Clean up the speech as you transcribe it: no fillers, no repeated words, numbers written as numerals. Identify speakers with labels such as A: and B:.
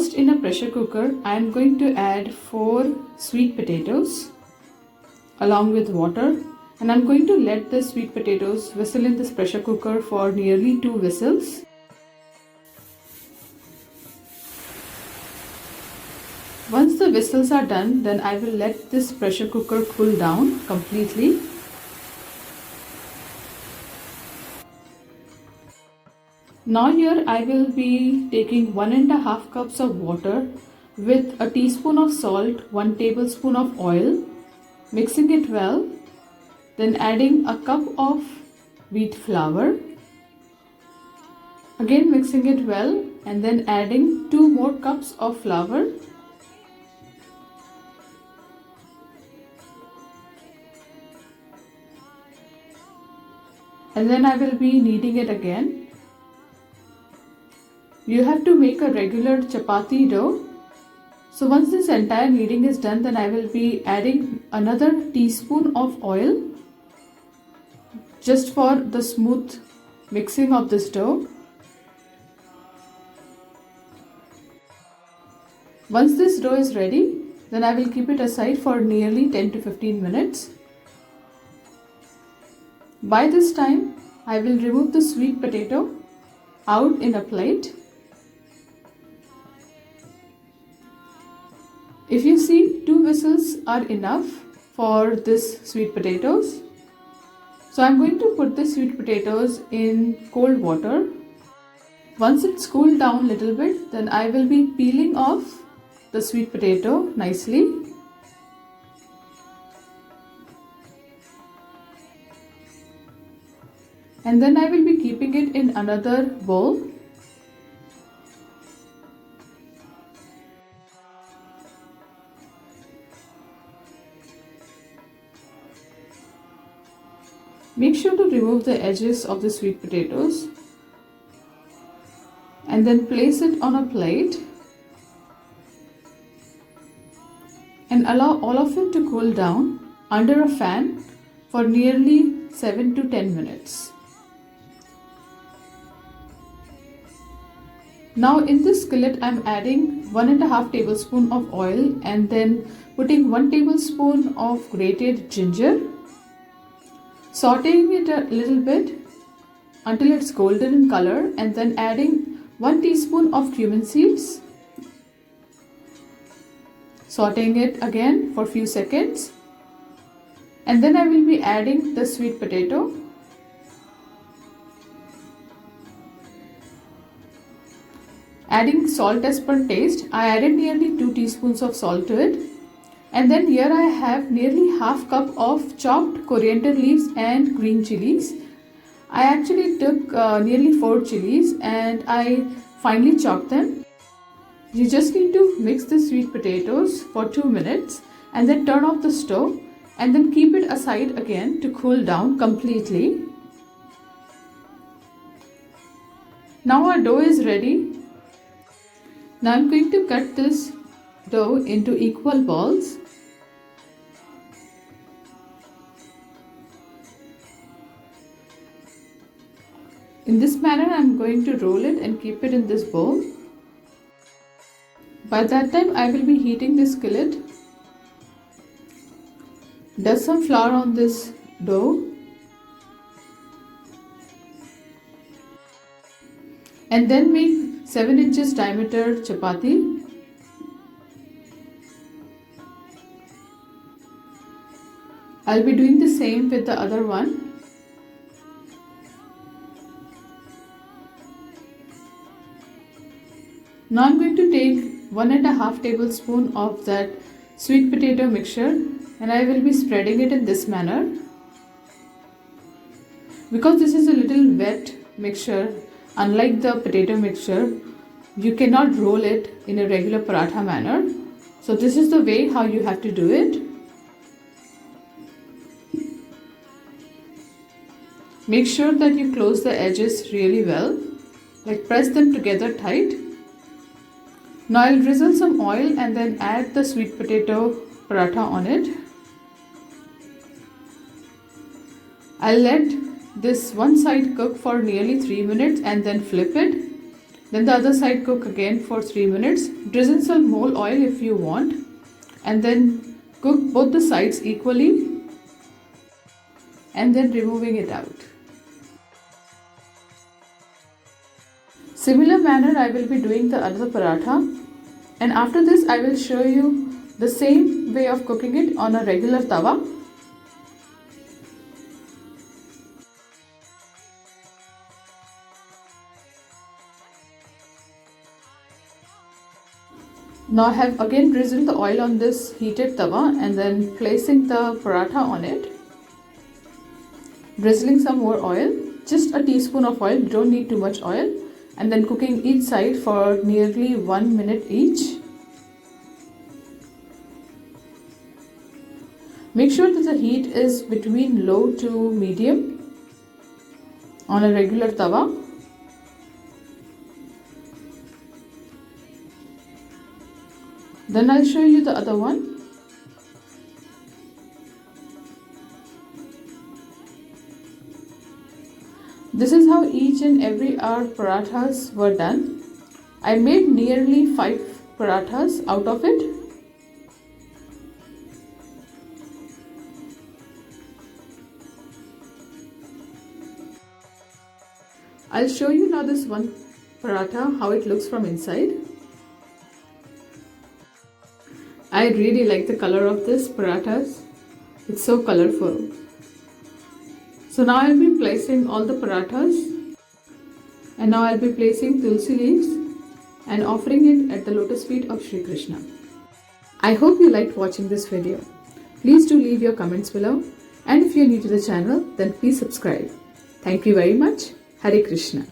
A: First, in a pressure cooker, I am going to add 4 sweet potatoes along with water, and I'm going to let the sweet potatoes whistle in this pressure cooker for nearly 2 whistles. Once the whistles are done, then I will let this pressure cooker cool down completely. Now here I will be taking 1.5 cups of water with a teaspoon of salt, 1 tablespoon of oil, mixing it well, then adding a cup of wheat flour, again mixing it well, and then adding 2 more cups of flour. And then I will be kneading it again. You have to make a regular chapati dough. So once this entire kneading is done, then I will be adding another teaspoon of oil just for the smooth mixing of this dough. Once this dough is ready, then I will keep it aside for nearly 10 to 15 minutes. By this time, I will remove the sweet potato out in a plate. If you see, 2 whistles are enough for this sweet potatoes. So I'm going to put the sweet potatoes in cold water. Once it's cooled down a little bit, then I will be peeling off the sweet potato nicely. And then I will be keeping it in another bowl. Make sure to remove the edges of the sweet potatoes and then place it on a plate and allow all of it to cool down under a fan for nearly 7 to 10 minutes. Now in this skillet I am adding 1.5 tablespoon of oil and then putting 1 tablespoon of grated ginger, sauteing it a little bit until it's golden in color, and then adding 1 teaspoon of cumin seeds, sauteing it again for a few seconds, and then I will be adding the sweet potato. Adding salt as per taste. I added nearly 2 teaspoons of salt to it. And then here I have nearly half cup of chopped coriander leaves and green chilies. I actually took nearly 4 chilies and I finely chopped them. You just need to mix the sweet potatoes for 2 minutes and then turn off the stove and then keep it aside again to cool down completely. Now our dough is ready. Now I'm going to cut this dough into equal balls. In this manner, I'm going to roll it and keep it in this bowl. By that time, I will be heating this skillet. Dust some flour on this dough. And then make 7 inches diameter chapati. I'll be doing the same with the other one. Now I'm going to take 1.5 tablespoon of that sweet potato mixture and I will be spreading it in this manner. Because this is a little wet mixture, unlike the potato mixture, you cannot roll it in a regular paratha manner. So this is the way how you have to do it. Make sure that you close the edges really well, like press them together tight. Now I'll drizzle some oil and then add the sweet potato paratha on it. I'll let this one side cook for nearly 3 minutes and then flip it. Then the other side cook again for 3 minutes. Drizzle some more oil if you want, and then cook both the sides equally, and then removing it out. Similar manner I will be doing the other paratha, and after this I will show you the same way of cooking it on a regular tawa. Now I have again drizzled the oil on this heated tawa and then placing the paratha on it. Drizzling some more oil, just a teaspoon of oil, don't need too much oil, and then cooking each side for nearly 1 minute each. Make sure that the heat is between low to medium on a regular tawa. Then I'll show you the other one. This is how each and every hour parathas were done. I made nearly 5 parathas out of it. I'll show you now this one paratha, how it looks from inside. I really like the color of this parathas. It's so colorful. So now I'll be placing all the parathas, and now I'll be placing tulsi leaves and offering it at the lotus feet of Shri Krishna. I hope you liked watching this video. Please do leave your comments below, and if you're new to the channel, then please subscribe. Thank you very much. Hare Krishna.